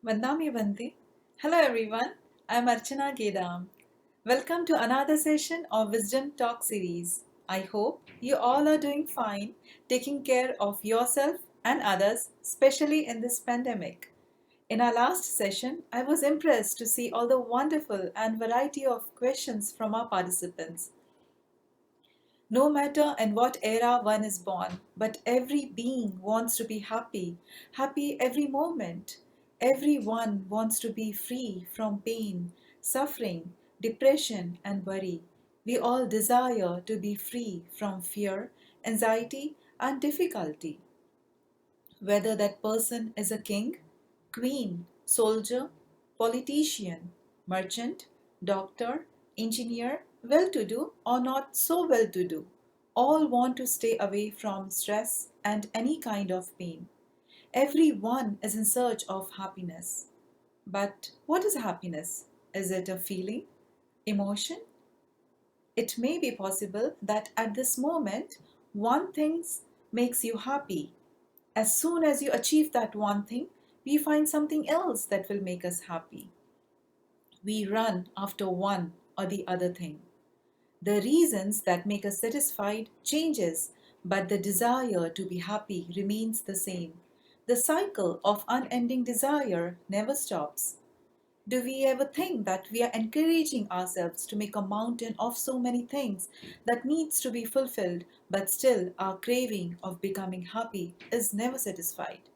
Vandami Vanti. Hello everyone, I am Archana Gedam. Welcome to another session of Wisdom Talk series. I hope you all are doing fine, taking care of yourself and others, especially in this pandemic. In our last session, I was impressed to see all the wonderful and variety of questions from our participants. No matter in what era one is born, but every being wants to be happy, happy every moment. Everyone wants to be free from pain, suffering, depression, and worry. We all desire to be free from fear, anxiety, and difficulty. Whether that person is a king, queen, soldier, politician, merchant, doctor, engineer, well to do, or not so well to do, all want to stay away from stress and any kind of pain. Everyone is in search of happiness. But what is happiness? Is it a feeling, emotion? It may be possible that at this moment, one thing makes you happy. As soon as you achieve that one thing, we find something else that will make us happy. We run after one or the other thing. The reasons that make us satisfied changes, but the desire to be happy remains the same. The cycle of unending desire never stops. Do we ever think that we are encouraging ourselves to make a mountain of so many things that needs to be fulfilled, but still our craving of becoming happy is never satisfied?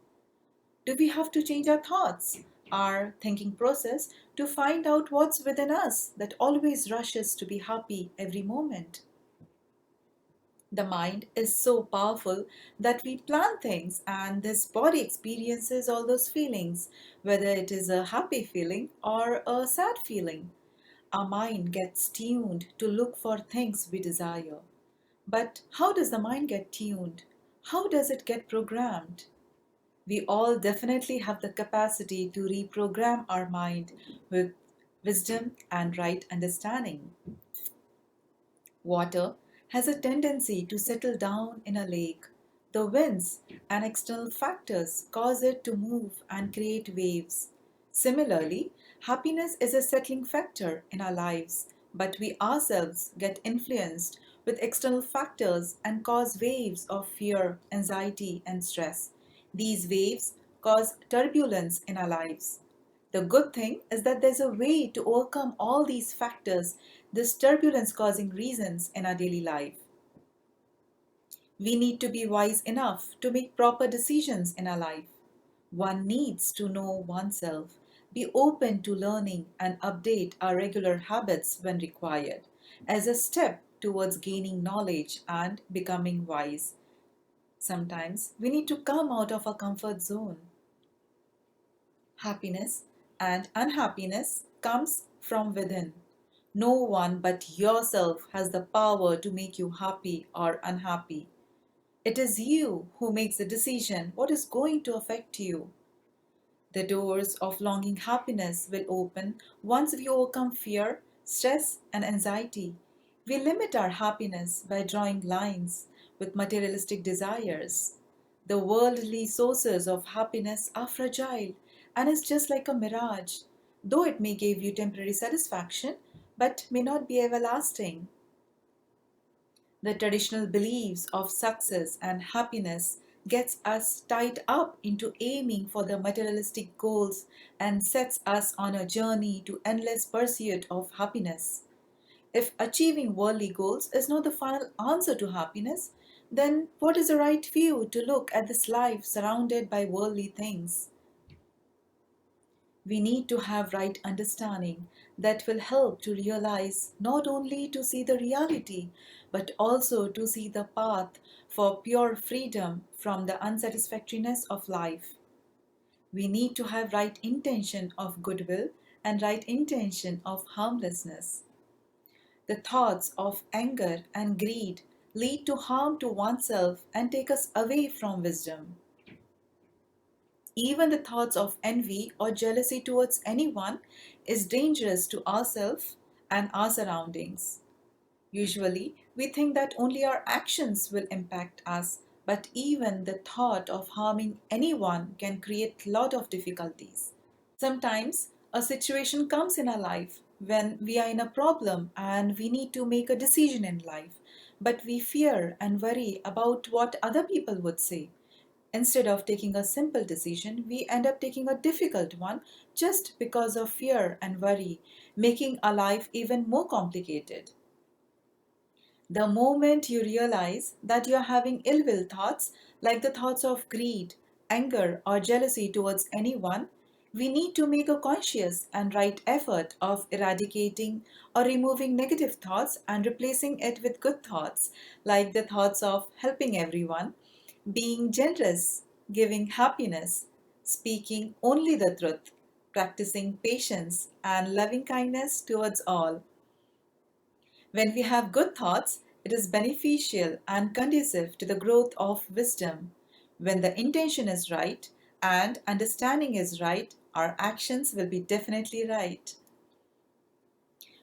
Do we have to change our thoughts, our thinking process, to find out what's within us that always rushes to be happy every moment? The mind is so powerful that we plan things and this body experiences all those feelings, whether it is a happy feeling or a sad feeling. Our mind gets tuned to look for things we desire. But how does the mind get tuned? How does it get programmed? We all definitely have the capacity to reprogram our mind with wisdom and right understanding. Water has a tendency to settle down in a lake. The winds and external factors cause it to move and create waves. Similarly, happiness is a settling factor in our lives, but we ourselves get influenced with external factors and cause waves of fear, anxiety, and stress. These waves cause turbulence in our lives. The good thing is that there's a way to overcome all these factors, this turbulence causing reasons in our daily life. We need to be wise enough to make proper decisions in our life. One needs to know oneself, be open to learning, and update our regular habits when required, as a step towards gaining knowledge and becoming wise. Sometimes we need to come out of our comfort zone. Happiness and unhappiness comes from within. No one but yourself has the power to make you happy or unhappy. It is you who makes the decision what is going to affect you. The doors of longing happiness will open once we overcome fear, stress, and anxiety. We limit our happiness by drawing lines with materialistic desires. The worldly sources of happiness are fragile and is just like a mirage, though it may give you temporary satisfaction but may not be everlasting. The traditional beliefs of success and happiness gets us tied up into aiming for the materialistic goals and sets us on a journey to endless pursuit of happiness. If achieving worldly goals is not the final answer to happiness, then what is the right view to look at this life surrounded by worldly things? We need to have right understanding that will help to realize not only to see the reality, but also to see the path for pure freedom from the unsatisfactoriness of life. We need to have right intention of goodwill and right intention of harmlessness. The thoughts of anger and greed lead to harm to oneself and take us away from wisdom. Even the thoughts of envy or jealousy towards anyone is dangerous to ourselves and our surroundings. Usually, we think that only our actions will impact us, but even the thought of harming anyone can create a lot of difficulties. Sometimes a situation comes in our life when we are in a problem and we need to make a decision in life, but we fear and worry about what other people would say. Instead of taking a simple decision, we end up taking a difficult one just because of fear and worry, making our life even more complicated. The moment you realize that you're having ill will thoughts, like the thoughts of greed, anger, or jealousy towards anyone, we need to make a conscious and right effort of eradicating or removing negative thoughts and replacing it with good thoughts, like the thoughts of helping everyone, being generous, giving happiness, speaking only the truth, practicing patience and loving kindness towards all. When we have good thoughts, it is beneficial and conducive to the growth of wisdom. When the intention is right and understanding is right, our actions will be definitely right.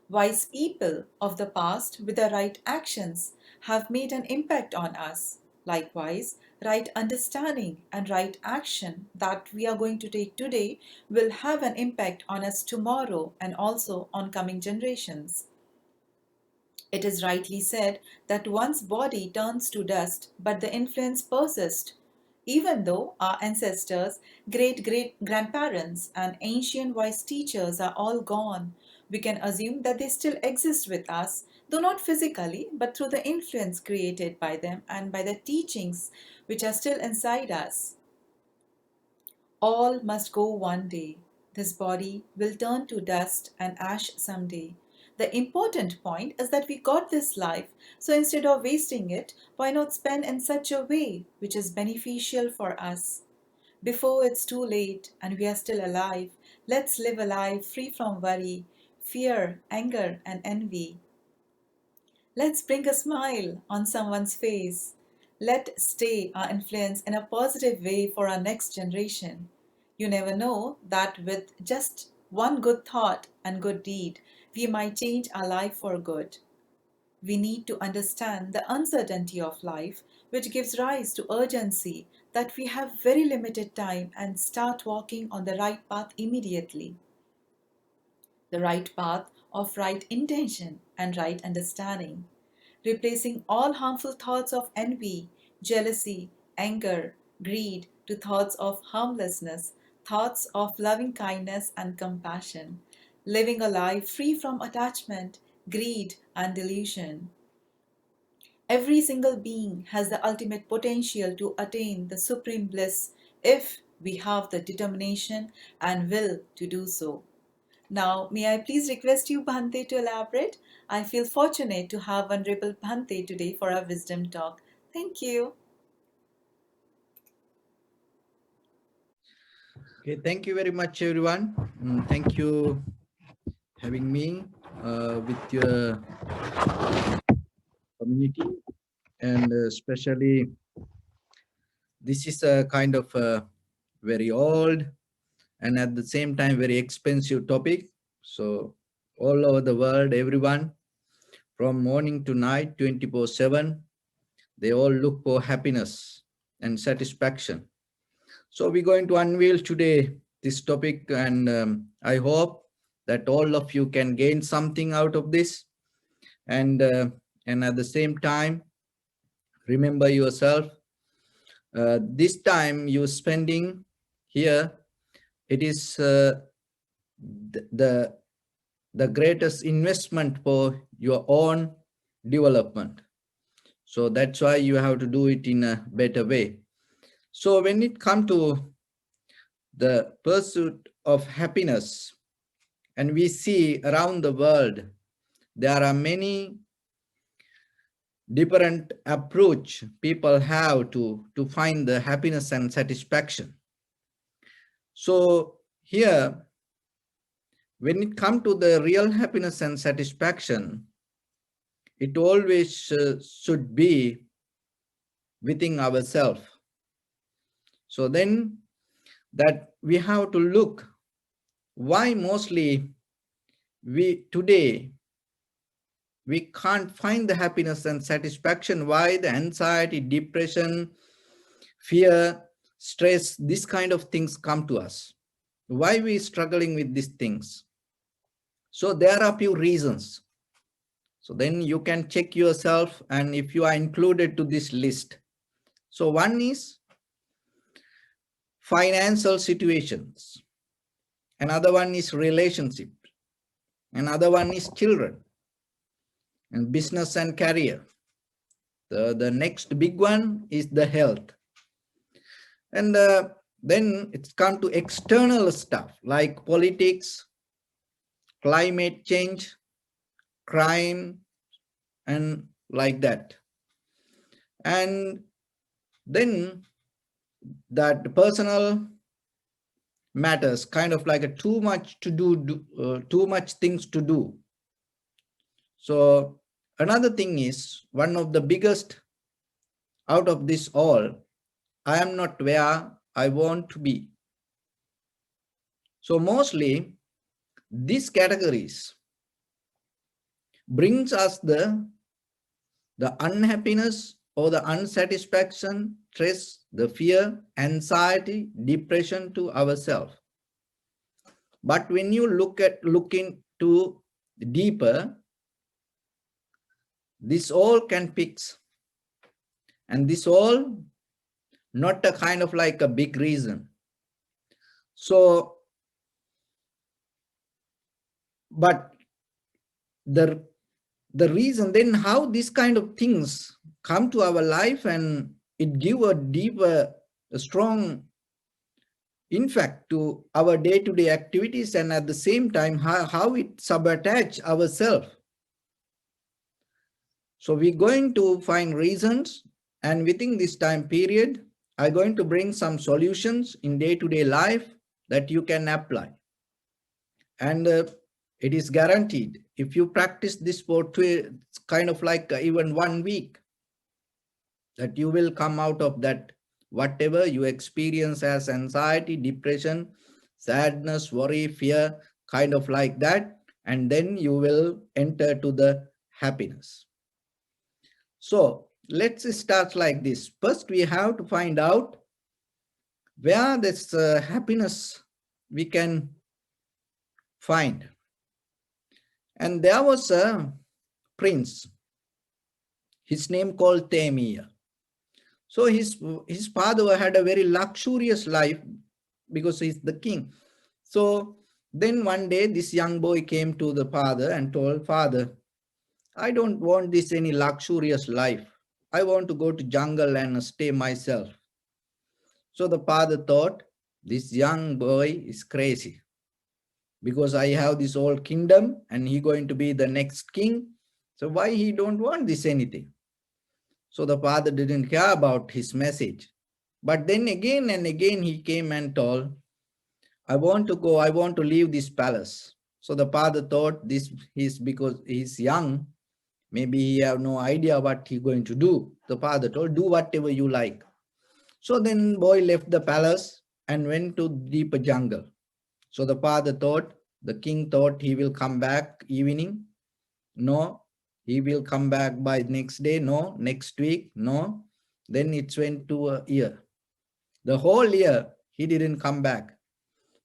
Wise people of the past with the right actions have made an impact on us. Likewise, right understanding and right action that we are going to take today will have an impact on us tomorrow and also on coming generations. It is rightly said that one's body turns to dust, but the influence persists. Even though our ancestors, great great grandparents, and ancient wise teachers are all gone, we can assume that they still exist with us, though not physically, but through the influence created by them and by the teachings which are still inside us. All must go one day. This body will turn to dust and ash someday. The important point is that we got this life, so instead of wasting it, why not spend in such a way which is beneficial for us? Before it's too late and we are still alive, let's live a life free from worry, fear, anger, and envy. Let's bring a smile on someone's face. Let stay our influence in a positive way for our next generation. You never know that with just one good thought and good deed, we might change our life for good. We need to understand the uncertainty of life, which gives rise to urgency that we have very limited time and start walking on the right path immediately. The right path of right intention and right understanding, replacing all harmful thoughts of envy, jealousy, anger, greed to thoughts of harmlessness, thoughts of loving kindness and compassion, living a life free from attachment, greed, and delusion. Every single being has the ultimate potential to attain the supreme bliss if we have the determination and will to do so. Now, may I please request you, Bhante, to elaborate? I feel fortunate to have Honorable Bhante today for our wisdom talk. Thank you. Okay, thank you very much, everyone. Thank you having me with your community, and especially this is a kind of a very old and at the same time very expensive topic. So all over the world, everyone from morning to night, 24/7, they all look for happiness and satisfaction. So we're going to unveil today this topic, and I hope that all of you can gain something out of this, and uh, and at the same time remember yourself. This time you're spending here, it is th- the the greatest investment for your own development. So that's why you have to do it in a better way. So when it comes to the pursuit of happiness, and we see around the world there are many different approach people have to find the happiness and satisfaction. So here, when it comes to the real happiness and satisfaction, it always should be within ourselves. So then that we have to look why mostly we today we can't find the happiness and satisfaction, why the anxiety, depression, fear, stress, these kind of things come to us. Why we struggling with these things? So there are a few reasons. So then you can check yourself and if you are included to this list. So one is financial situations. Another one is relationship. Another one is children and business and career. The next big one is the health. And then it's come to external stuff like politics, climate change, crime, and like that. And then that personal matters, kind of like a too much to do, too much things to do. So another thing is one of the biggest out of this all, I am not where I want to be. So mostly these categories brings us the unhappiness or the unsatisfaction, stress, the fear, anxiety, depression to ourselves. But when you look into deeper, this all can fix. And this all not a kind of like a big reason. So, but the reason then how these kind of things come to our life and it give a deeper, a strong impact to our day-to-day activities, and at the same time how it sabotage ourselves. So we're going to find reasons, and within this time period I'm going to bring some solutions in day-to-day life that you can apply. And it is guaranteed if you practice this for kind of like even 1 week, that you will come out of that whatever you experience as anxiety, depression, sadness, worry, fear, kind of like that, and then you will enter to the happiness. So let's start like this. First we have to find out where this happiness we can find. And there was a prince, his name called Temia. So his father had a very luxurious life because he's the king. So then one day this young boy came to the father and told, "Father, I don't want this any luxurious life. I want to go to jungle and stay myself." So the father thought, this young boy is crazy because I have this whole kingdom and he going to be the next king. So why he don't want this anything? So the father didn't care about his message. But then again and again he came and told, I want to go, I want to leave this palace. So the father thought this is because he's young, maybe he have no idea what he going to do. The father told, do whatever you like. So then boy left the palace and went to deep jungle. So the father thought, the king thought he will come back evening. No, he will come back by next day. No, next week. No. Then it went to a year. The whole year he didn't come back.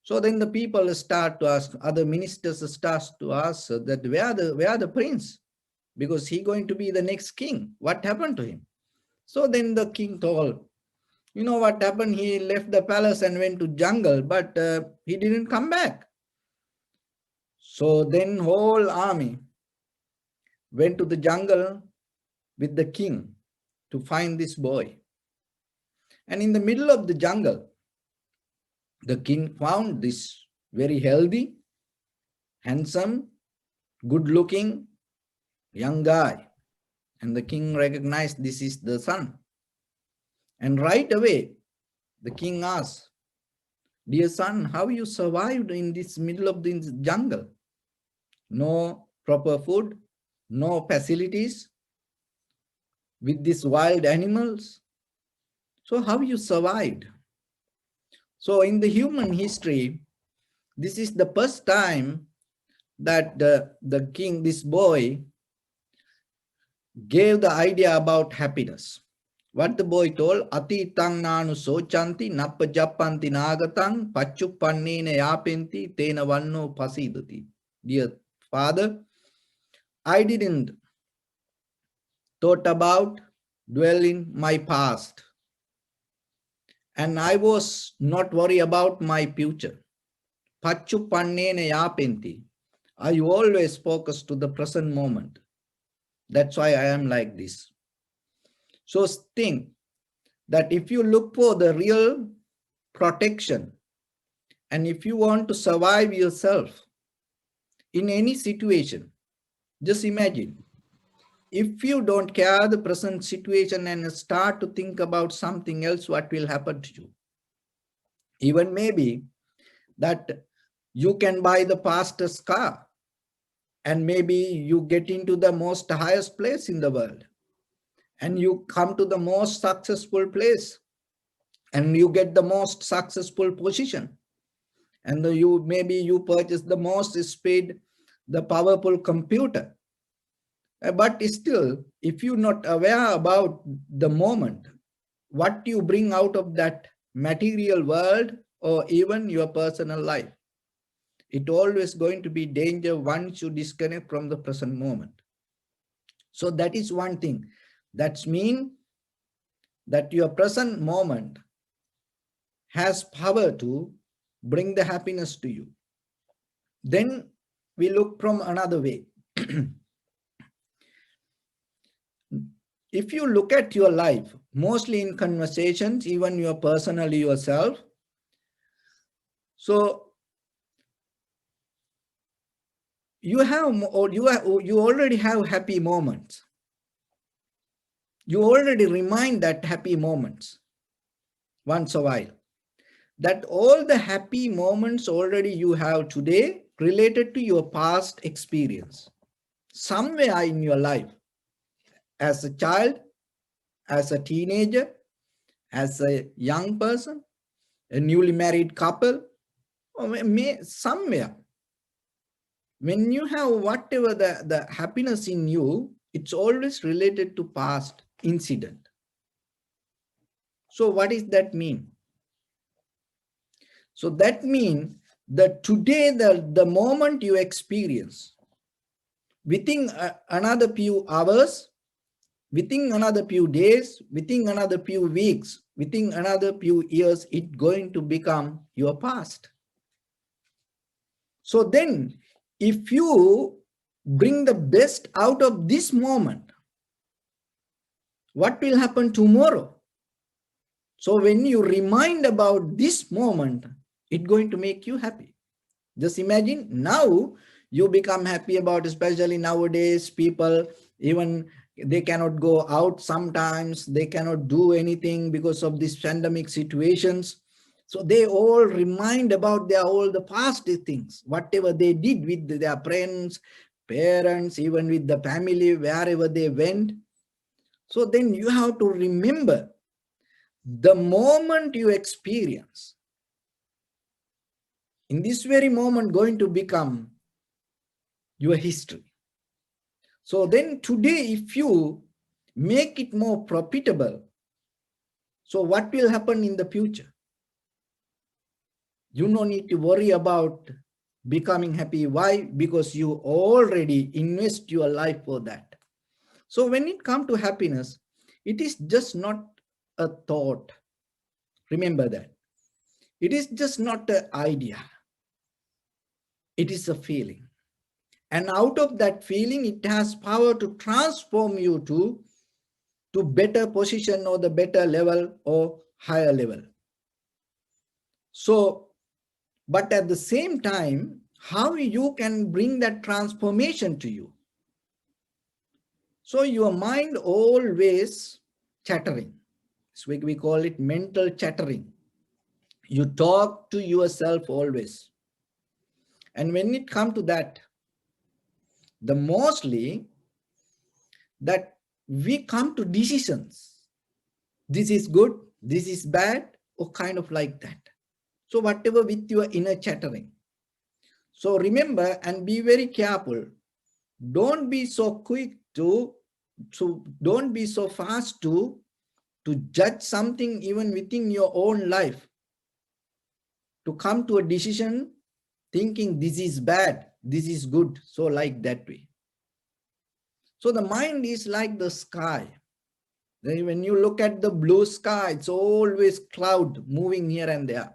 So then the people start to ask, other ministers start to ask that where the prince? Because he going to be the next king. What happened to him? So then the king told, you know what happened? He left the palace and went to jungle, but he didn't come back. So then whole army went to the jungle with the king to find this boy. And in the middle of the jungle, the king found this very healthy, handsome, good-looking young guy. And the king recognized this is the son. And right away, the king asked, dear son, how you survived in this middle of the jungle? No proper food, no facilities, with these wild animals. So how you survived? So in the human history, this is the first time that the king, this boy, gave the idea about happiness. What the boy told, Atitang nanu sochanti, nappajapanti nagatang, pachupannene yapenti, tena vanno pasidati. Dear Father, I didn't thought about dwelling my past, and I was not worried about my future. Pachupannene yapenti. I always focus to the present moment. That's why I am like this. So think that if you look for the real protection and if you want to survive yourself in any situation, just imagine if you don't care the present situation and start to think about something else, what will happen to you? Even maybe that you can buy the fastest car and maybe you get into the most highest place in the world and you come to the most successful place and you get the most successful position and you maybe you purchase the most speed, the powerful computer. But still, if you're not aware about the moment, what you bring out of that material world or even your personal life, it always going to be danger once you disconnect from the present moment. So that is one thing. That's mean that your present moment has power to bring the happiness to you. Then we look from another way. If you look at your life, mostly in conversations, even your personally yourself, so you already have happy moments. You already remind that happy moments once a while. That all the happy moments already you have today related to your past experience. Somewhere in your life, as a child, as a teenager, as a young person, a newly married couple, or somewhere, when you have whatever the happiness in you, it's always related to past incident. So what does that mean? So that means that today, the moment you experience, within another few hours, within another few days, within another few weeks, within another few years, it's going to become your past. So then, if you bring the best out of this moment, what will happen tomorrow? So when you remind about this moment, it's going to make you happy. Just imagine now you become happy about, especially nowadays, people, even they cannot go out sometimes, they cannot do anything because of these pandemic situations. So they all remind about their all the past things, whatever they did with their friends, parents, even with the family, wherever they went. So then you have to remember the moment you experience in this very moment going to become your history. So then today, if you make it more profitable, so what will happen in the future? You don't need to worry about becoming happy. Why? Because you already invest your life for that. So when it comes to happiness, it is just not a thought. Remember that. It is just not an idea. It is a feeling. And out of that feeling, it has power to transform you to better position or the better level or higher level. So, but at the same time, how you can bring that transformation to you? So your mind always chattering. So we call it mental chattering. You talk to yourself always. And when it comes to that, the mostly that we come to decisions. This is good, this is bad, or kind of like that. So whatever with your inner chattering. So remember and be very careful. Don't be so quick to, so don't be so fast to to judge something even within your own life, to come to a decision thinking this is bad, this is good, so like that way. So the mind is like the sky. When you look at the blue sky, it's always cloud moving here and there.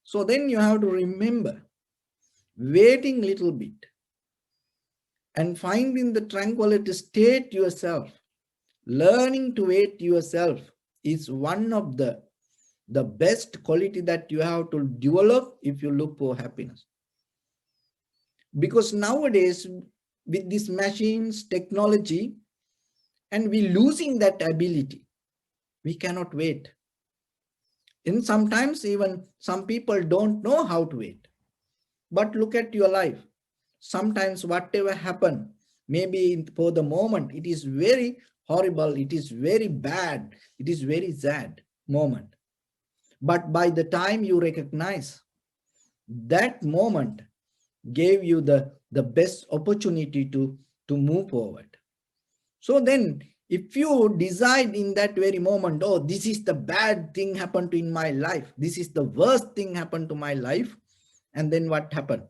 So then you have to remember waiting little bit and finding the tranquility state yourself. Learning to wait yourself is one of the best quality that you have to develop if you look for happiness. Because nowadays, with these machines, technology, and we losing that ability, we cannot wait. And sometimes even some people don't know how to wait. But look at your life. Sometimes whatever happen, maybe for the moment, it is very horrible, it is very bad, it is very sad moment. But by the time you recognize that moment gave you the best opportunity to move forward. So then if you decide in that very moment, oh, this is the bad thing happened to in my life, this is the worst thing happened to my life, and then what happened?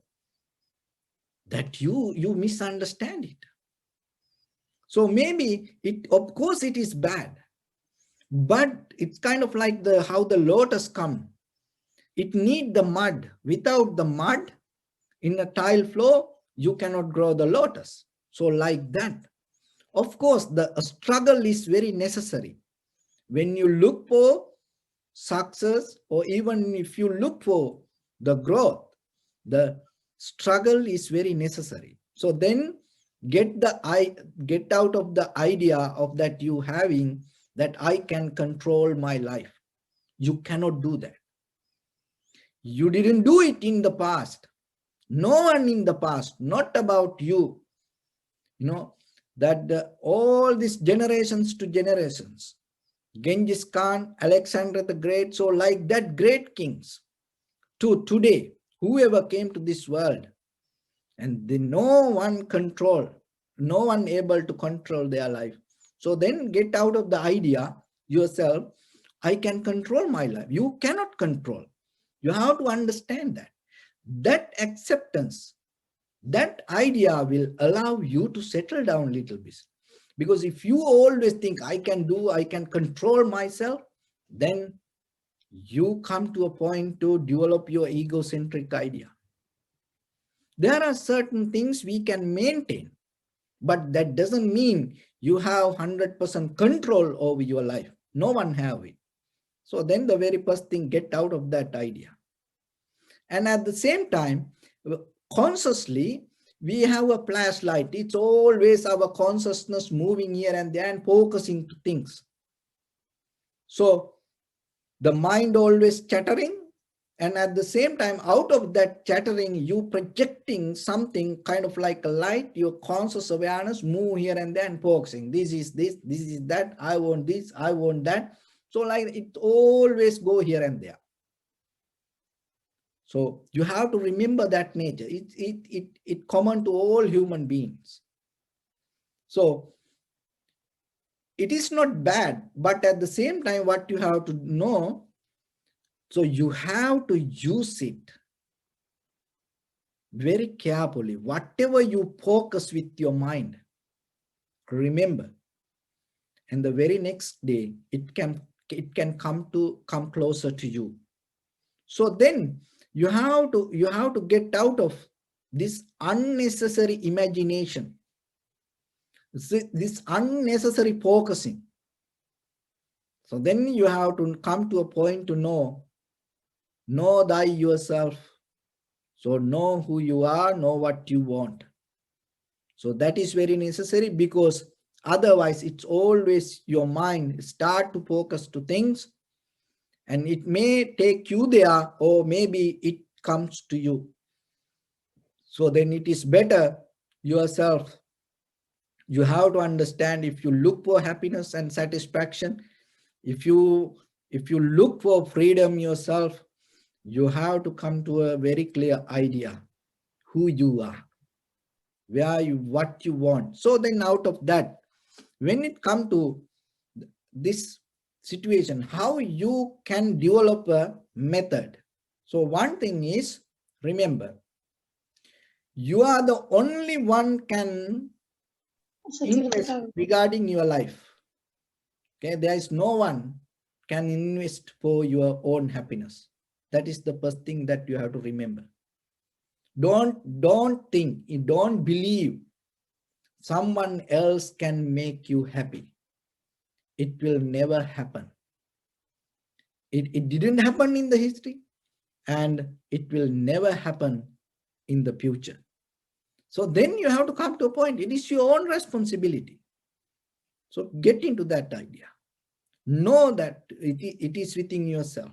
That you misunderstand it. So maybe it, of course it is bad, but it's kind of like the how the lotus come. It need the mud. Without the mud in a tile floor, you cannot grow the lotus. So like that. Of course, the struggle is very necessary. When you look for success, or even if you look for the growth, the struggle is very necessary. So then get out of the idea of that you having that I can control my life. You cannot do that. You didn't do it in the past. No one in the past, not about you. You know, that all these generations to generations, Genghis Khan, Alexander the Great, so like that great kings to today, whoever came to this world, and no one control, no one able to control their life. So then get out of the idea yourself, I can control my life. You cannot control. You have to understand that acceptance, that idea will allow you to settle down a little bit. Because if you always think I can control myself, then you come to a point to develop your egocentric idea. There are certain things we can maintain, but that doesn't mean you have 100% control over your life. No one have it. So then the very first thing, get out of that idea. And at the same time, consciously, we have a flashlight. It's always our consciousness moving here and there and focusing to things. So the mind always chattering, and at the same time, out of that chattering, you projecting something kind of like a light, your conscious awareness move here and there and focusing. This is this is that, I want this, I want that. So like it always go here and there. So you have to remember that nature. It common to all human beings. So it is not bad, but at the same time, what you have to know, so you have to use it very carefully. Whatever you focus with your mind, remember, and the very next day, it can come closer to you. So then you have to get out of this unnecessary imagination, this unnecessary focusing. So then you have to come to a point to know thy yourself. So know who you are, know what you want. So that is very necessary, because otherwise it's always your mind start to focus to things, and it may take you there, or maybe it comes to you. So then it is better yourself. You have to understand, if you look for happiness and satisfaction, if you look for freedom yourself, you have to come to a very clear idea who you are, where you, what you want. So then out of that, when it come to this situation, how you can develop a method. So one thing is, remember, you are the only one can invest regarding your life. Okay, there is no one can invest for your own happiness. That is the first thing that you have to remember. Don't think, don't believe someone else can make you happy. It will never happen. It didn't happen in the history, and it will never happen in the future. So then you have to come to a point. It is your own responsibility. So get into that idea. Know that it is within yourself.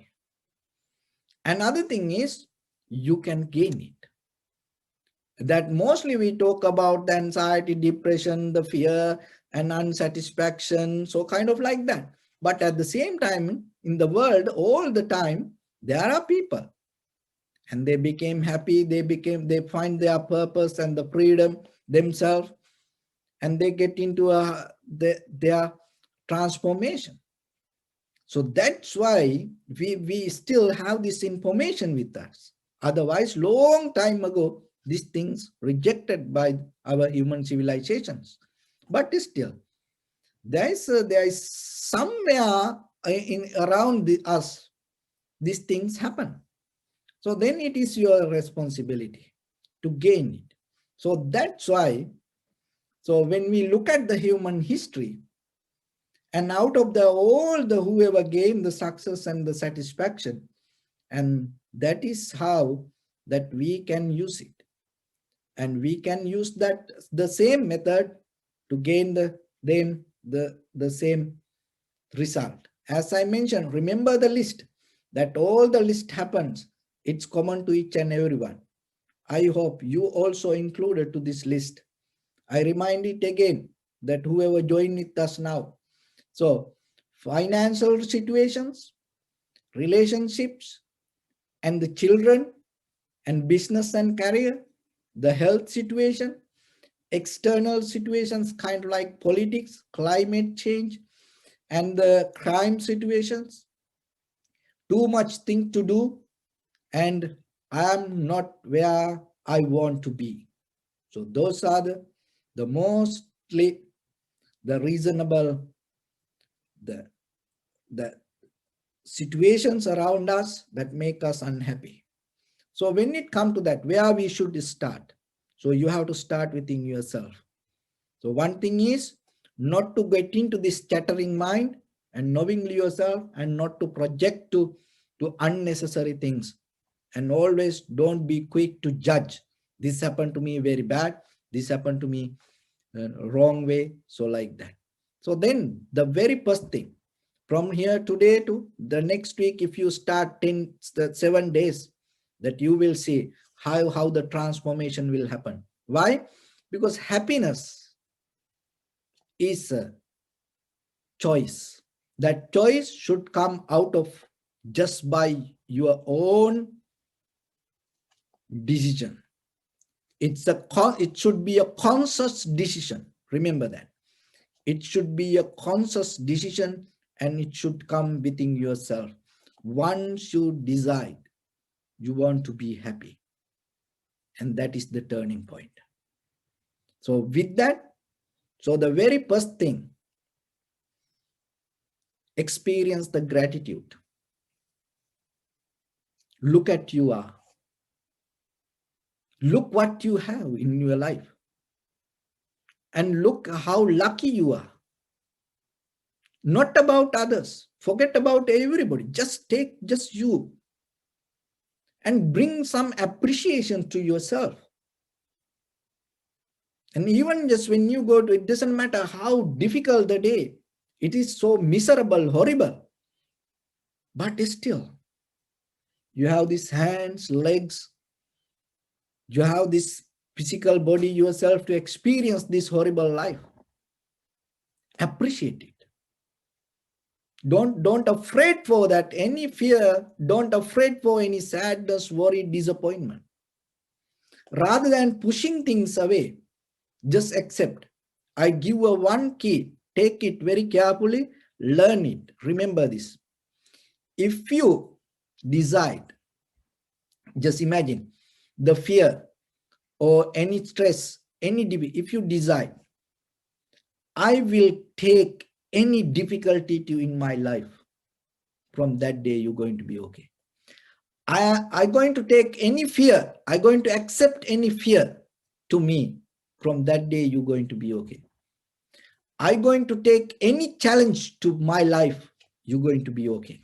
Another thing is, you can gain it. That mostly we talk about the anxiety, depression, the fear and unsatisfaction, so kind of like that. But at the same time, in the world, all the time, there are people, and they became happy, they find their purpose and the freedom themselves, and they get into their transformation. So that's why we still have this information with us. Otherwise, long time ago, these things rejected by our human civilizations. But still, there is somewhere in around us, these things happen. So then it is your responsibility to gain it. So that's why, so when we look at the human history, and out of all the whoever gained the success and the satisfaction, and that is how that we can use it. And we can use that the same method to gain the same result. As I mentioned, remember the list, that all the list happens. It's common to each and everyone. I hope you also included to this list. I remind it again that whoever joined with us now. So financial situations, relationships, and the children, and business and career, the health situation, external situations kind of like politics, climate change, and the crime situations, too much thing to do, and I am not where I want to be. So those are the mostly the reasonable, the situations around us that make us unhappy. So when it comes to that, where we should start? So you have to start within yourself. So one thing is not to get into this chattering mind, and knowing yourself, and not to project to unnecessary things. And always don't be quick to judge. This happened to me very bad. This happened to me wrong way. So like that. So then the very first thing, from here today to the next week, if you start 7 days, that you will see how the transformation will happen. Why? Because happiness is a choice. That choice should come out of just by your own decision. It should be a conscious decision. Remember that. It should be a conscious decision, and it should come within yourself. Once you decide you want to be happy, and that is the turning point. So with that, so the very first thing, experience the gratitude. Look at you are. Look what you have in your life. And look how lucky you are. Not about others. Forget about everybody. Just take just you. And bring some appreciation to yourself. And even just when you go to, it doesn't matter how difficult the day, it is so miserable, horrible. But still, you have these hands, legs, you have this physical body yourself to experience this horrible life. Appreciate it. Don't afraid for that, any fear, don't afraid for any sadness, worry, disappointment. Rather than pushing things away, just accept. I give a one key, take it very carefully Learn it. Remember this. If you decide, just imagine the fear or any stress, if you decide, I will take any difficulty to in my life, from that day you're going to be okay. I'm going to take any fear, I'm going to accept any fear to me, from that day you're going to be okay. I'm going to take any challenge to my life, you're going to be okay.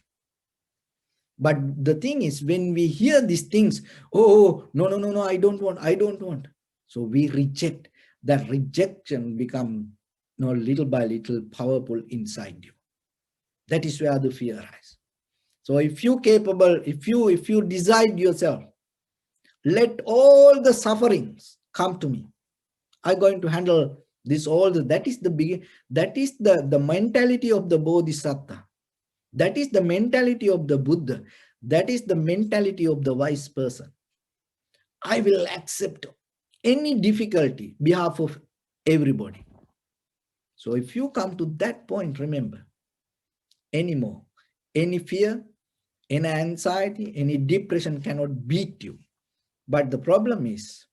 But the thing is, when we hear these things, oh, no, I don't want. So we reject. That rejection become, little by little powerful inside you. That is where the fear arises. So if you capable, if you decide yourself, let all the sufferings come to me. I'm going to handle this all. That is the mentality of the Bodhisattva. That is the mentality of the Buddha. That is the mentality of the wise person. I will accept any difficulty behalf of everybody. So if you come to that point, remember, anymore, any fear, any anxiety, any depression cannot beat you. But the problem is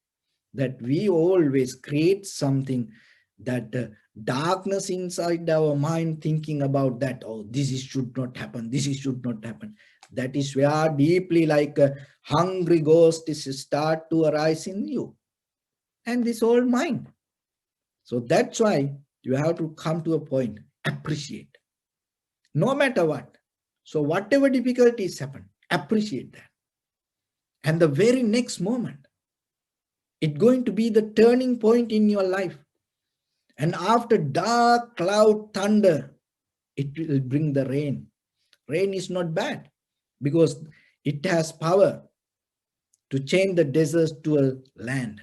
that we always create something, that darkness inside our mind, thinking about that, oh, should not happen, this should not happen. That is where deeply, like a hungry ghost, start to arise in you. And this all mind. So that's why you have to come to a point, appreciate, no matter what. So whatever difficulties happen, appreciate that. And the very next moment, it's going to be the turning point in your life. And after dark cloud thunder, it will bring the rain. Rain is not bad, because it has power to change the desert to a land,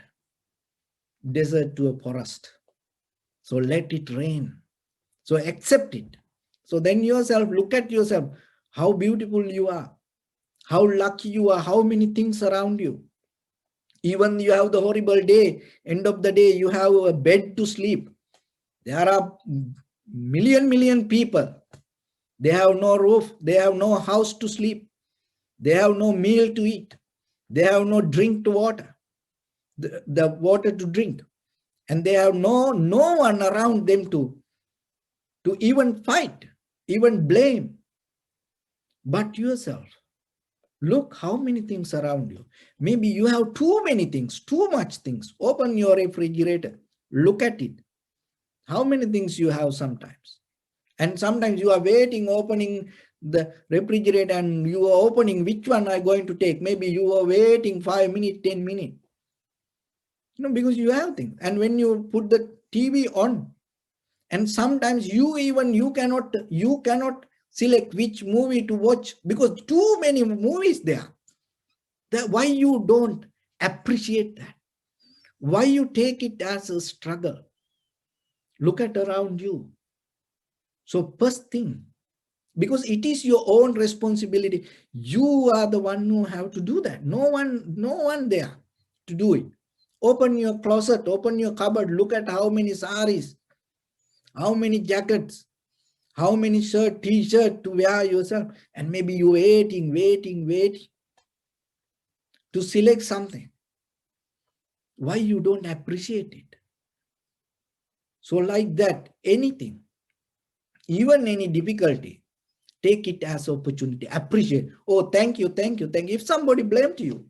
desert to a forest. So let it rain. So accept it. So then yourself, look at yourself, how beautiful you are, how lucky you are, how many things around you. Even you have the horrible day, end of the day, you have a bed to sleep. There are million people. They have no roof. They have no house to sleep. They have no meal to eat. They have no drink to water, the water to drink. And they have no one around them to even fight, even blame. But yourself, look how many things around you. Maybe you have too many things, too much things. Open your refrigerator. Look at it. How many things you have sometimes. And sometimes you are waiting, opening the refrigerator, and you are opening which one I'm going to take. Maybe you are waiting 5 minutes, 10 minutes. Because you have things. And when you put the TV on, and sometimes you cannot select which movie to watch, because too many movies there. Why you don't appreciate that? Why you take it as a struggle? Look at around you. So first thing, because it is your own responsibility. You are the one who have to do that. No one there to do it. Open your closet, open your cupboard, look at how many saris, how many jackets, how many shirt, t-shirt to wear yourself. And maybe you're waiting to select something. Why you don't appreciate it? So like that, anything, even any difficulty, take it as opportunity. Appreciate. Oh, thank you. If somebody blamed you,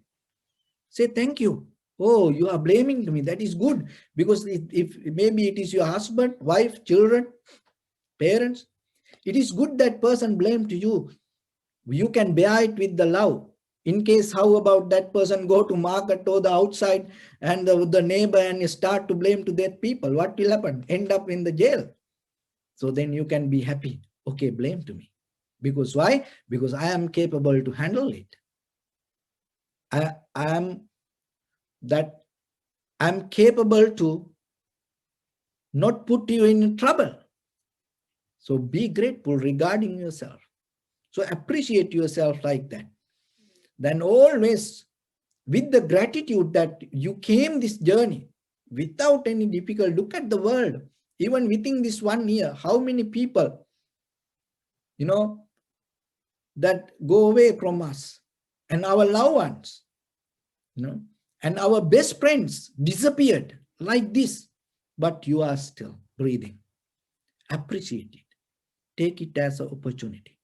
say thank you. Oh, you are blaming me. That is good. Because if maybe it is your husband, wife, children, parents, it is good that person blamed you. You can bear it with the love. In case, how about that person go to market or the outside and the neighbor and start to blame to that people? What will happen? End up in the jail. So then you can be happy. Okay, blame to me. Because why? Because I am capable to handle it. I'm capable to not put you in trouble. So be grateful regarding yourself. So appreciate yourself like that. Then always with the gratitude that you came this journey without any difficulty. Look at the world. Even within this 1 year, how many people you know, that go away from us, and our loved ones, you know, and our best friends disappeared like this, but you are still breathing. Appreciate it. Take it as an opportunity.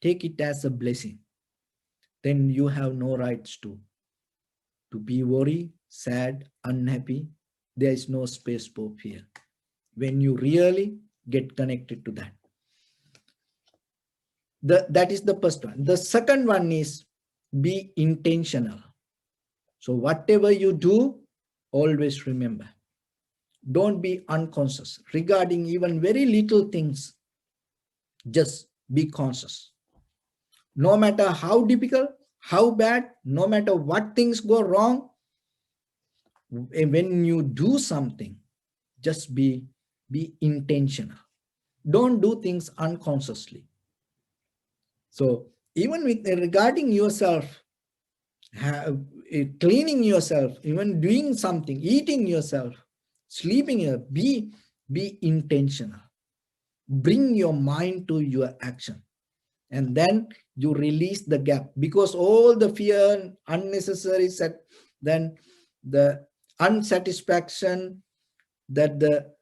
Take it as a blessing. Then you have no rights to be worried, sad, unhappy. There is no space for fear. When you really get connected to that. That is the first one. The second one is be intentional. So whatever you do, always remember. Don't be unconscious regarding even very little things. Just be conscious. No matter how difficult, how bad, no matter what things go wrong, when you do something, just be intentional. Don't do things unconsciously. So even with regarding yourself, cleaning yourself, even doing something, eating yourself, sleeping, be intentional. Bring your mind to your action, and then you release the gap, because all the fear, unnecessary set, then the unsatisfaction, that the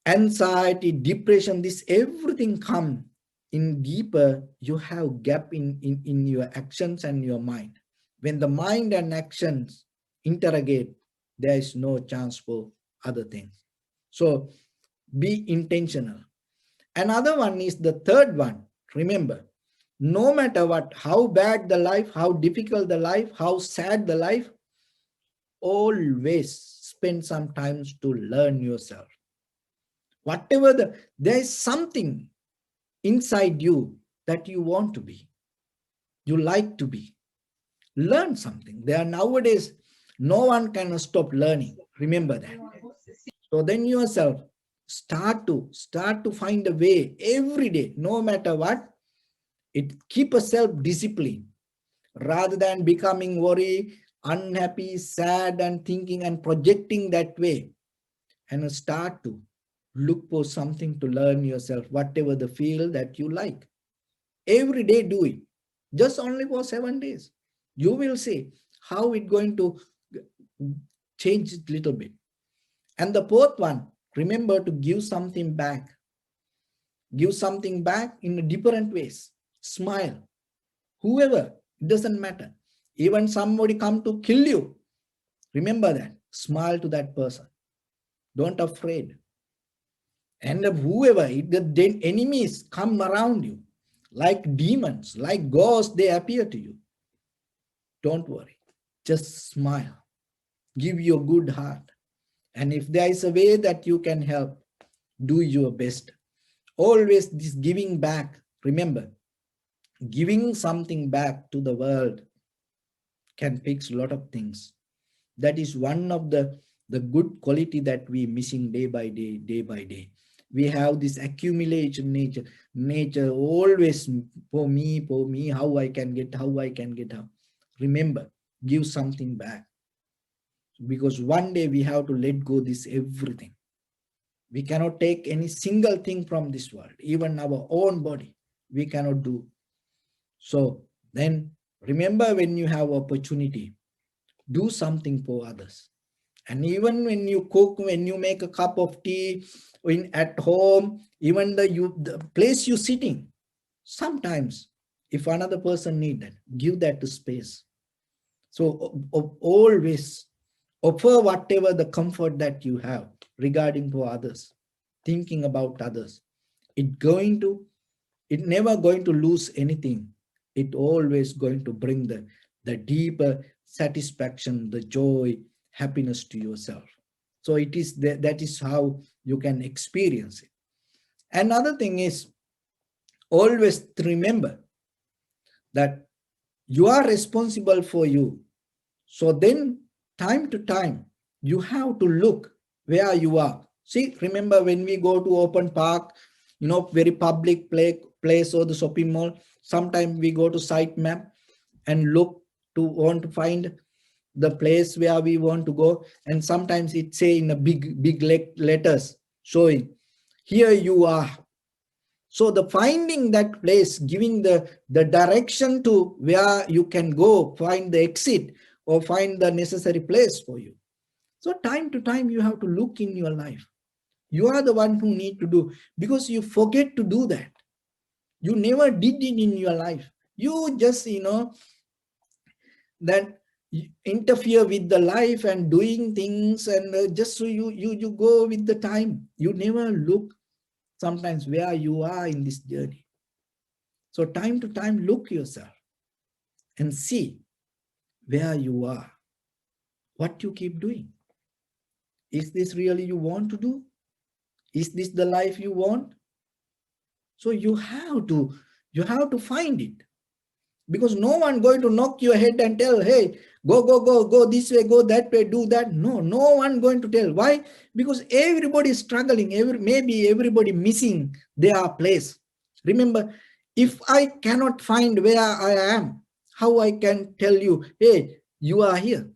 anxiety, depression, this everything come in deeper. You have gap in your actions and your mind. When the mind and actions interrogate, there is no chance for other things. So be intentional. Another one is the third one. Remember, no matter what, how bad the life, how difficult the life, how sad the life, always spend some time to learn yourself. Whatever there is something inside you that you want to be, you like to be. Learn something. There nowadays, no one can stop learning. Remember that. So then yourself start to find a way every day, no matter what. It keep a self-discipline rather than becoming worried, unhappy, sad, and thinking and projecting that way. And start to look for something to learn yourself, whatever the field that you like. Every day do it. Just only for 7 days. You will see how it's going to change it a little bit. And the fourth one, remember to give something back. Give something back in different ways. Smile. Whoever, it doesn't matter. Even somebody come to kill you, remember that. Smile to that person. Don't afraid. And whoever, the enemies come around you, like demons, like ghosts, they appear to you. Don't worry. Just smile. Give your good heart. And if there is a way that you can help, do your best. Always this giving back. Remember, giving something back to the world can fix a lot of things. That is one of the good quality that we missing day by day. We have this accumulation nature always for me, how I can get. Remember, give something back, because one day we have to let go this everything. We cannot take any single thing from this world, even our own body we cannot do. So then remember, when you have opportunity, do something for others. And even when you cook, when you make a cup of tea at home, even the place you're sitting, sometimes if another person need that, give that to space. So always offer whatever the comfort that you have regarding for others, thinking about others. It never going to lose anything. It always going to bring the deeper satisfaction, the joy, happiness to yourself. So it is that is how you can experience it. Another thing is, always remember that you are responsible for you. So then time to time, you have to look where you are. See, remember when we go to open park, very public place or the shopping mall, sometimes we go to site map and want to find the place where we want to go. And sometimes it say in a big letters showing, here you are. So the finding that place, giving the direction to where you can go, find the exit or find the necessary place for you. So time to time you have to look in your life. You are the one who need to do, because you forget to do that. You never did it in your life. You just, that interfere with the life and doing things, and just so you go with the time. You never look sometimes where you are in this journey. So time to time look yourself and see where you are, what you keep doing. Is this really you want to do? Is this the life you want? So you have to find it, because no one going to knock your head and tell, hey, go this way, go that way, do that. No one going to tell. Why? Because everybody is struggling. Maybe everybody missing their place. Remember, if I cannot find where I am, how I can tell you, hey, you are here?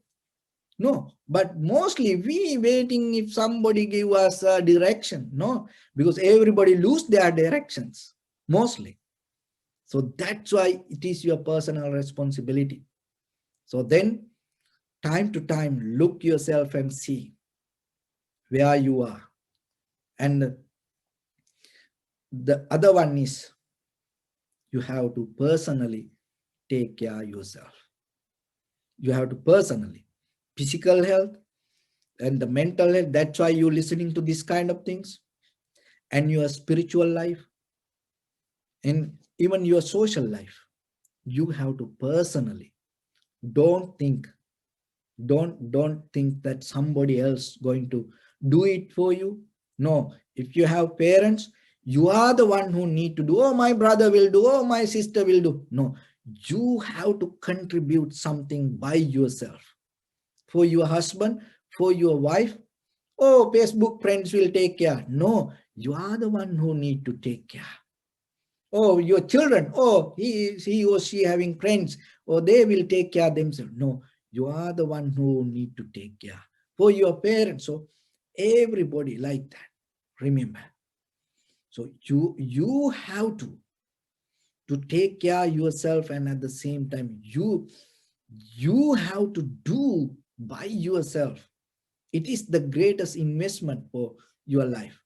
No, but mostly we waiting if somebody give us a direction. No, because everybody lose their directions mostly. So that's why it is your personal responsibility. So then, time to time, look yourself and see where you are. And the other one is, you have to personally take care of yourself. You have to personally, physical health and the mental health. That's why you're listening to this kind of things, and your spiritual life, and even your social life. You have to personally, don't think don't think that somebody else going to do it for you. No, if you have parents, you are the one who need to do. Oh, my brother will do, oh, my sister will do. No, you have to contribute something by yourself, for your husband, for your wife. Oh, Facebook friends will take care. No, you are the one who need to take care. Oh, your children, oh, he or she having friends, or they will take care of themselves. No, you are the one who need to take care for your parents. So everybody like that. Remember. So you have to take care of yourself, and at the same time you have to do by yourself. It is the greatest investment for your life.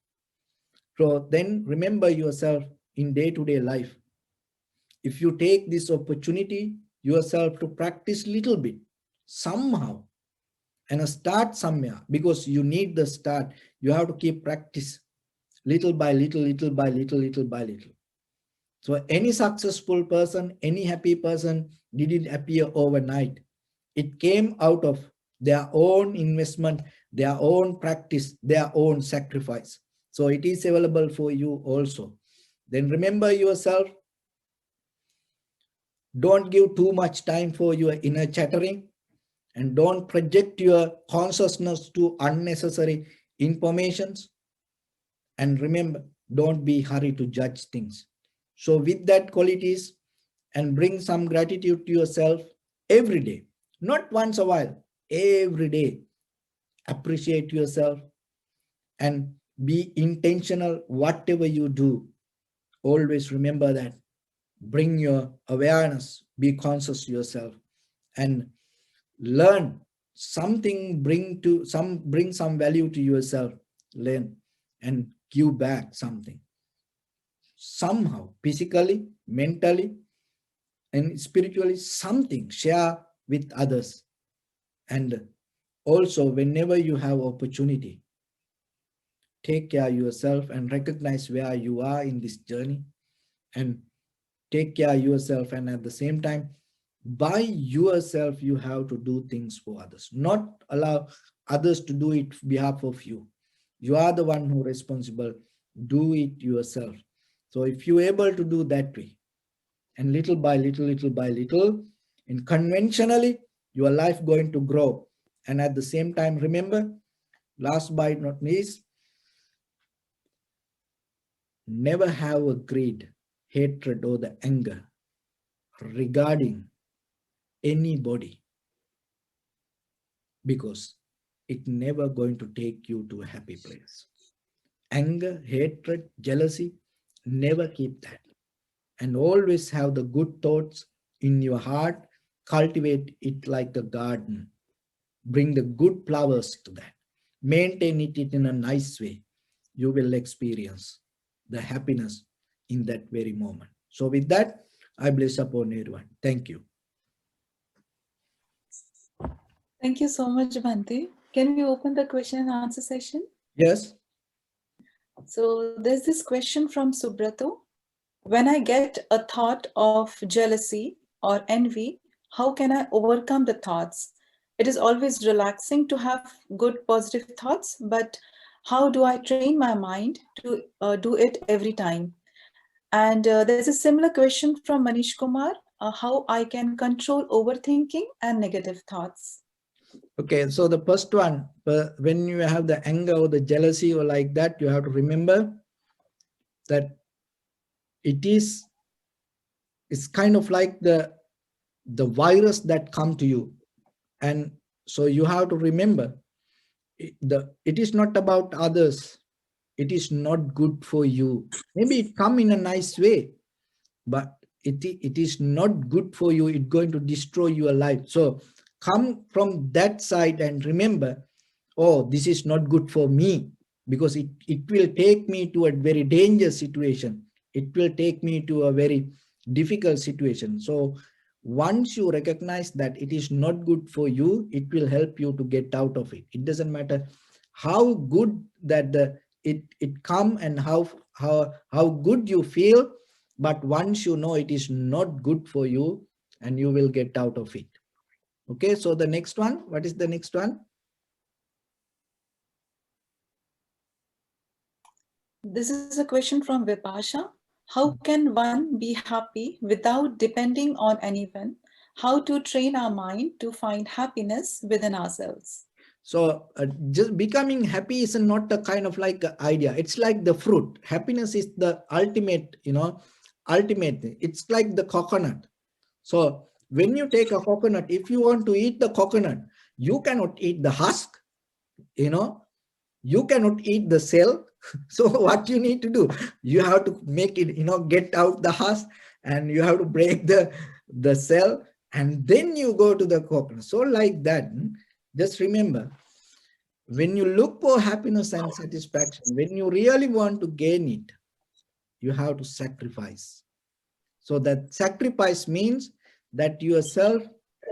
So then remember yourself in day-to-day life. If you take this opportunity yourself to practice little bit somehow, and start somewhere, because you need the start. You have to keep practice little by little, little by little, little by little. So any successful person, any happy person didn't appear overnight. It came out of their own investment, their own practice, their own sacrifice. So it is available for you also. Then remember yourself. Don't give too much time for your inner chattering, and don't project your consciousness to unnecessary informations. And remember, don't be hurry to judge things. So with that qualities, and bring some gratitude to yourself every day, not once a while, every day. Appreciate yourself and be intentional whatever you do. Always remember that. Bring your awareness, be conscious yourself, and learn something, bring some value to yourself. Learn and give back something, somehow, physically, mentally, and spiritually. Something share with others. And also, whenever you have opportunity, take care of yourself and recognize where you are in this journey, and take care of yourself. And at the same time, by yourself, you have to do things for others, not allow others to do it behalf of you. You are the one who responsible. Do it yourself. So if you're able to do that way, and little by little, little by little, and conventionally, your life going to grow. And at the same time, remember, last but not least, never have a greed, hatred, or the anger regarding anybody, because it never going to take you to a happy place. Anger, hatred, jealousy Never keep that. And always have the good thoughts in your heart. Cultivate it like a garden. Bring the good flowers to that. Maintain it in a nice way. You will experience the happiness in that very moment. So with that, I bless upon everyone. Thank you. Thank you so much, Bhante. Can we open the question and answer session? Yes. So there's this question from Subrato. When I get a thought of jealousy or envy, how can I overcome the thoughts? It is always relaxing to have good positive thoughts, but how do I train my mind to do it every time? And there's a similar question from Manish Kumar, how I can control overthinking and negative thoughts. Okay, so the first one, when you have the anger or the jealousy or like that, you have to remember that it's kind of like the virus that come to you. And so you have to remember it is not about others. It is not good for you. Maybe it come in a nice way, but it is not good for you. It's going to destroy your life. So come from that side and remember, oh, this is not good for me, because it will take me to a very dangerous situation. It will take me to a very difficult situation. So once you recognize that it is not good for you, it will help you to get out of it. It doesn't matter how good that it come and how good you feel, but once you know it is not good for you, and you will get out of it. Okay, so the next one, what is the next one? This is a question from Vipasha. How can one be happy without depending on anyone? How to train our mind to find happiness within ourselves? So just becoming happy is not a kind of like a idea. It's like the fruit. Happiness is the ultimate, ultimate thing. It's like the coconut. So when you take a coconut, if you want to eat the coconut, you cannot eat the husk, you know, you cannot eat the cell. So what you need to do, you have to make it, get out the husk, and you have to break the cell, and then you go to the coconut. So like that, just remember, when you look for happiness and satisfaction, when you really want to gain it, you have to sacrifice. So that sacrifice means that yourself,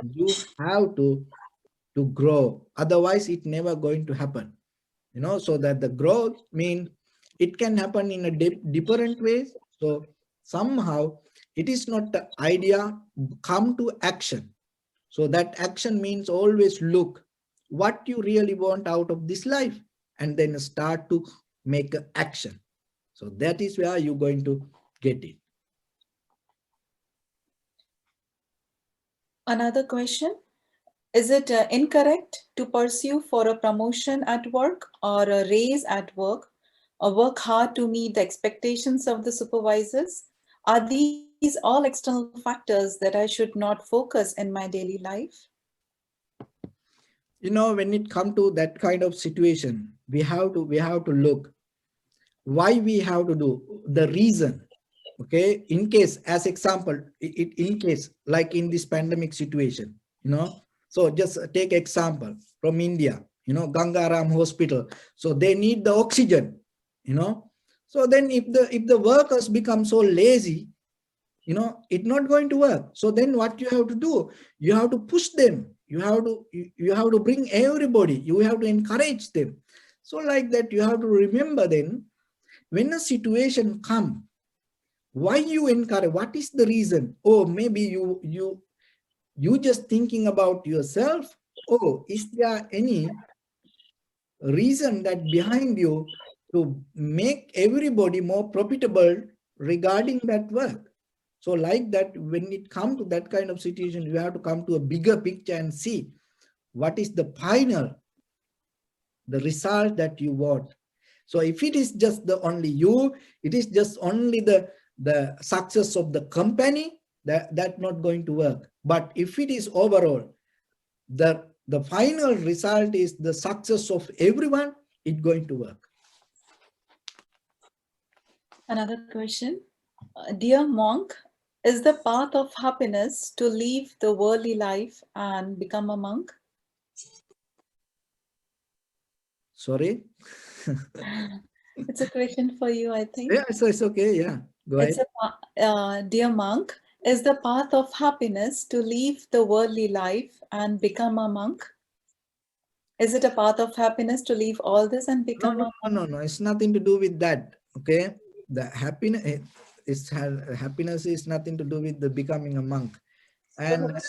you have to grow. Otherwise, it never going to happen. So that the growth mean it can happen in a different ways. So somehow it is not the idea, come to action. So that action means always look what you really want out of this life, and then start to make action. So that is where you're going to get it. Another question. Is it incorrect to pursue for a promotion at work or a raise at work or work hard to meet the expectations of the supervisors? Are these all external factors that I should not focus in my daily life? When it come to that kind of situation, we have to look why we have to do the reason. Okay, in case, as example, in case like in this pandemic situation, so just take example from India, Gangaram hospital. So they need the oxygen, so then if the workers become so lazy, it's not going to work. So then what you have to do, you have to push them, you have to bring everybody, you have to encourage them. So like that, you have to remember, then when a situation come, why you encourage, what is the reason? Oh, maybe you just thinking about yourself. Oh, is there any reason that behind you to make everybody more profitable regarding that work? So like that, when it comes to that kind of situation, you have to come to a bigger picture and see what is the final, the result that you want. So if it is just the only you, it is just only the success of the company, that not going to work. But if it is overall, the final result is the success of everyone, it's going to work. Another question. Dear monk, is the path of happiness to leave the worldly life and become a monk? Sorry. It's a question for you, I think. Yeah, so it's okay. Yeah, go It's ahead. a dear monk, is the path of happiness to leave the worldly life and become a monk? Is it a path of happiness to leave all this and No, become no, a no, monk? no, no. It's nothing to do with that. Okay, the happiness happiness is nothing to do with the becoming a monk. And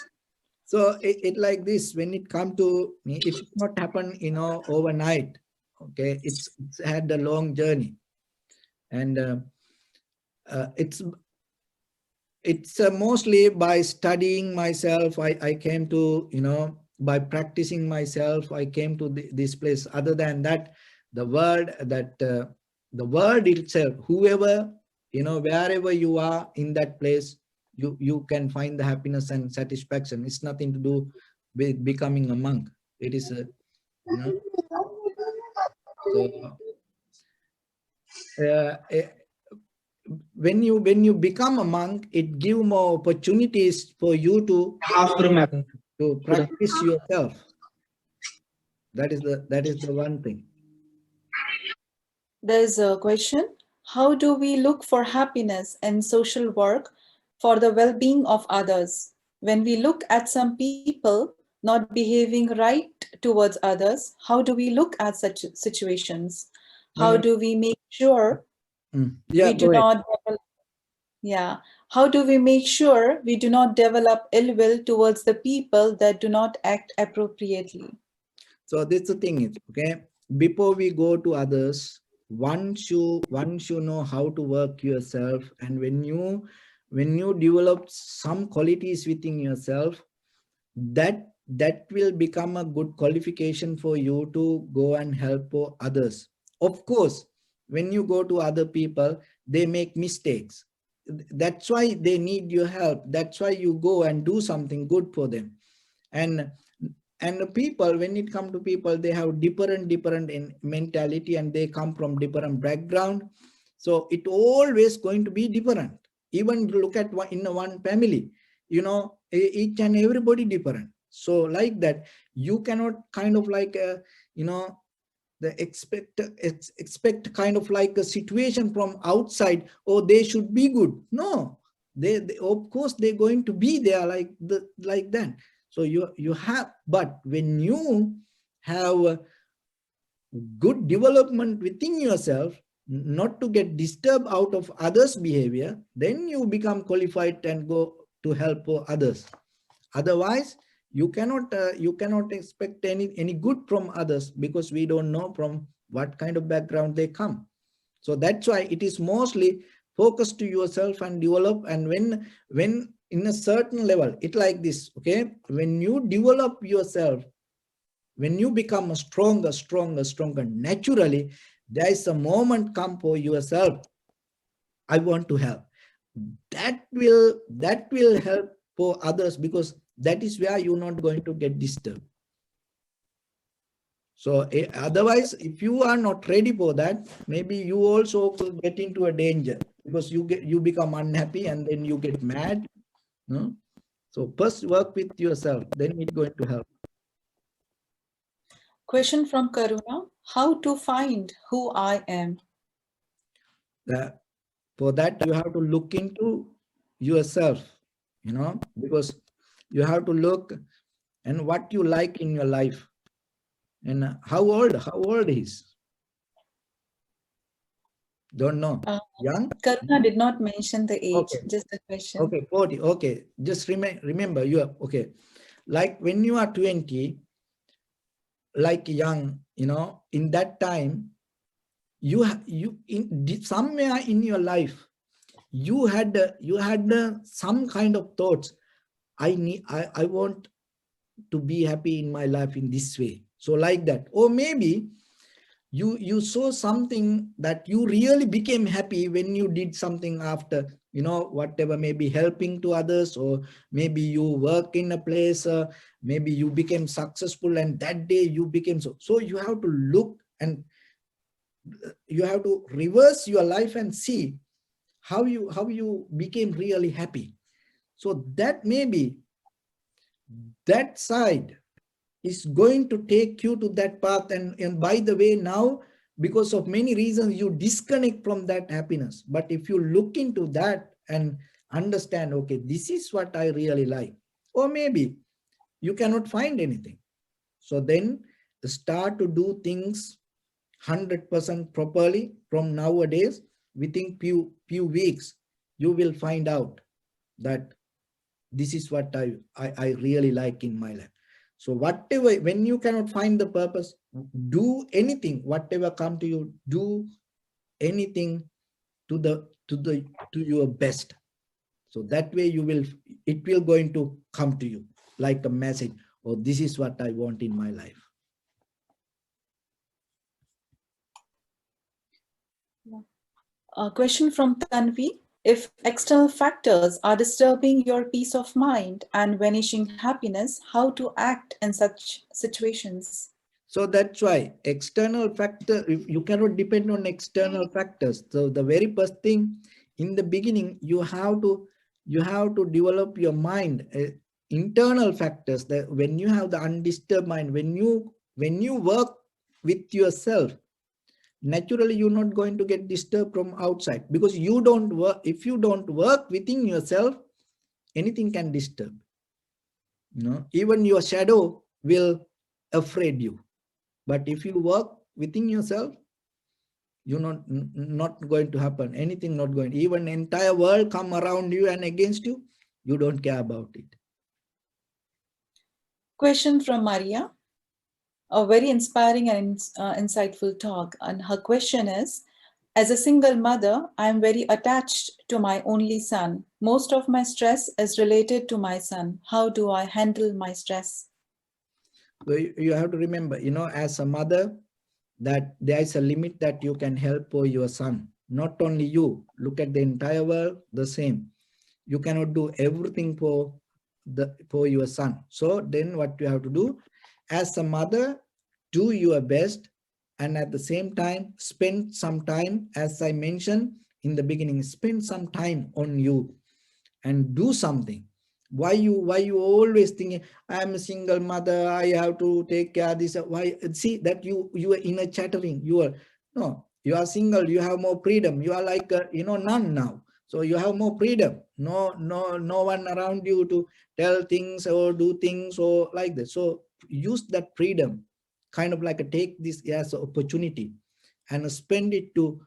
so it like this. When it come to me, it's not happen, overnight. Okay, it's had a long journey, and it's mostly by studying myself. I came to, by practicing myself, I came to this place. Other than that, the word that the word itself, whoever, wherever you are in that place, you can find the happiness and satisfaction. It's nothing to do with becoming a monk. It is a, you know so uh, when you become a monk, it give more opportunities for you to practice yourself. That is the one thing. There's a question. How do we look for happiness in social work for the well being of others? When we look at some people not behaving right towards others, how do we look at such situations? No, How no. do we make sure Yeah, we do go ahead. not develop, yeah, how do we make sure we do not develop ill will towards the people that do not act appropriately? So this the thing is, okay, before we go to others, once you know how to work yourself, and when you develop some qualities within yourself, that will become a good qualification for you to go and help others. Of course, when you go to other people, they make mistakes. That's why they need your help. That's why you go and do something good for them. And and the people, when it come to people, they have different in mentality, and they come from different background. So it always going to be different. Even look at in one family, each and everybody different. So like that, you cannot kind of like you know the expect kind of like a situation from outside. Oh, they should be good. No, they of course they're going to be there like that. So you have, but when you have a good development within yourself, not to get disturbed out of others behavior, then you become qualified and go to help others. Otherwise, you cannot expect any good from others, because we don't know from what kind of background they come. So that's why it is mostly focused to yourself and develop. And when in a certain level, it like this, okay, when you develop yourself, when you become stronger naturally, there is a moment come for yourself. I want to help. That will help for others, because that is where you're not going to get disturbed. So otherwise, if you are not ready for that, maybe you also will get into a danger, because you become unhappy and then you get mad. No? So first work with yourself, then it's going to help. Question from Karuna. How to find who I am? That For that, you have to look into yourself, because you have to look and what you like in your life, and how old is, don't know, Uh, young. Karuna did not mention the age, Okay. just a question. Okay, 40. Okay, just remember you are okay. Like when you are 20, like young, in that time, somewhere in your life, you had some kind of thoughts. I want to be happy in my life in this way. So like that, or maybe you saw something that you really became happy when you did something after, whatever, maybe helping to others, or maybe you work in a place, maybe you became successful, and that day you became so you have to look, and you have to reverse your life and see how you became really happy. So that maybe that side is going to take you to that path. And by the way, now because of many reasons you disconnect from that happiness. But if you look into that and understand, okay, this is what I really like, or maybe you cannot find anything, so then start to do things 100% properly from nowadays. Within few weeks you will find out that this is what I really like in my life. So whatever, when you cannot find the purpose, do anything, whatever come to you, do anything to to your best. So that way you will, it will going to come to you like a message, oh, this is what I want in my life. A question from Tanvi. If external factors are disturbing your peace of mind and vanishing happiness, how to act in such situations? So that's why external factor, if you cannot depend on external factors. So the very first thing in the beginning, you have to develop your mind, internal factors, that when you have the undisturbed mind, when you work with yourself, naturally you're not going to get disturbed from outside, because you don't work. If you don't work within yourself, anything can disturb. Even your shadow will afraid you. But if you work within yourself, you're not going to happen anything, not going, even entire world come around you and against you, you don't care about it. Question from Maria. A very inspiring and insightful talk. And her question is, as a single mother, I am very attached to my only son. Most of my stress is related to my son. How do I handle my stress? So you have to remember, as a mother, that there is a limit that you can help for your son. Not only you, look at the entire world, the same. You cannot do everything for your son. So then what you have to do, as a mother, do your best, and at the same time spend some time, as I mentioned in the beginning, spend some time on you and do something. Why you always thinking, I'm a single mother, I have to take care of this? Why? See that you are inner chattering. You are, no, you are single, you have more freedom. You are like nun now. So you have more freedom. No one around you to tell things or do things or like this. So use that freedom, kind of like take this as an opportunity and spend it to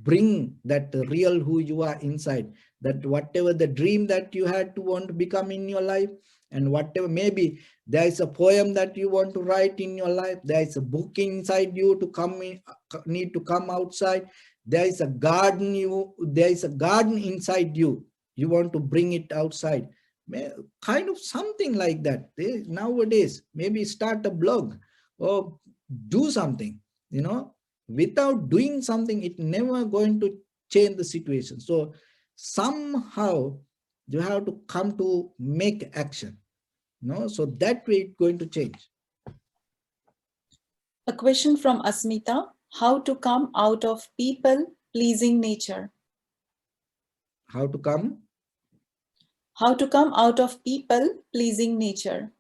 bring that real who you are inside, that whatever the dream that you had to want to become in your life, and whatever, maybe there is a poem that you want to write in your life, there is a book inside you to come in, need to come outside, there is a garden inside you, you want to bring it outside. Kind of something like that. Nowadays maybe start a blog or do something. Without doing something, it never going to change the situation. So somehow you have to come to make action, so that way it's going to change. A question from Asmita. How to come out of people pleasing nature? How to come? How to come out of people pleasing nature?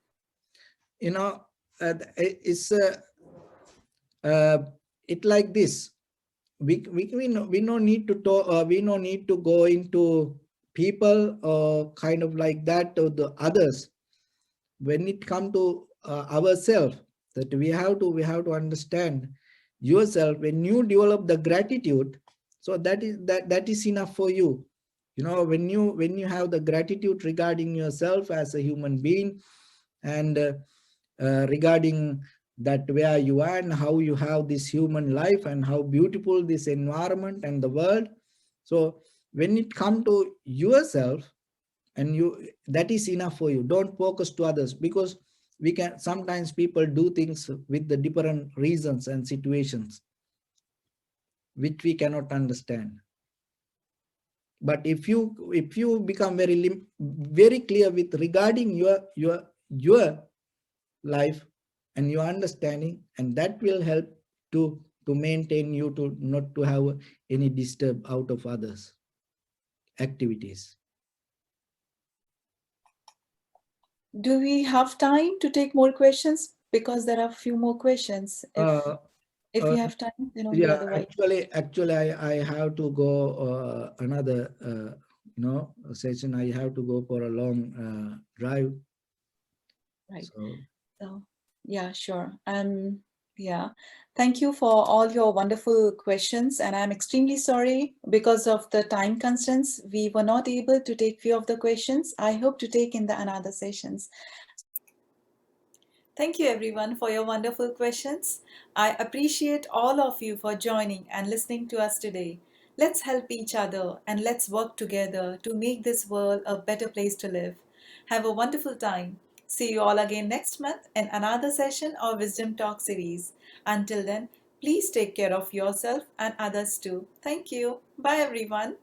It's it like this. We no need to talk, we no need to go into people or kind of like that or the others. When it come to ourselves, that we have to understand yourself. When you develop the gratitude, so that is enough for you. When you have the gratitude regarding yourself as a human being, and regarding that where you are and how you have this human life and how beautiful this environment and the world. So when it come to yourself, and that is enough for you. Don't focus to others, because we can sometimes people do things with the different reasons and situations which we cannot understand. But if you become very clear with regarding your life and your understanding, and that will help to maintain you, to not to have any disturb out of others. activities. Do we have time to take more questions? Because there are a few more questions. Uh, If uh, we have time, then only yeah, otherwise. actually, I have to go another session. I have to go for a long drive. Right. So So, yeah, sure. Yeah. Thank you for all your wonderful questions. And I'm extremely sorry because of the time constraints. We were not able to take few of the questions. I hope to take in the another sessions. Thank you everyone for your wonderful questions. I appreciate all of you for joining and listening to us today. Let's help each other and let's work together to make this world a better place to live. Have a wonderful time. See you all again next month in another session of Wisdom Talk series. Until then, please take care of yourself and others too. Thank you. Bye everyone.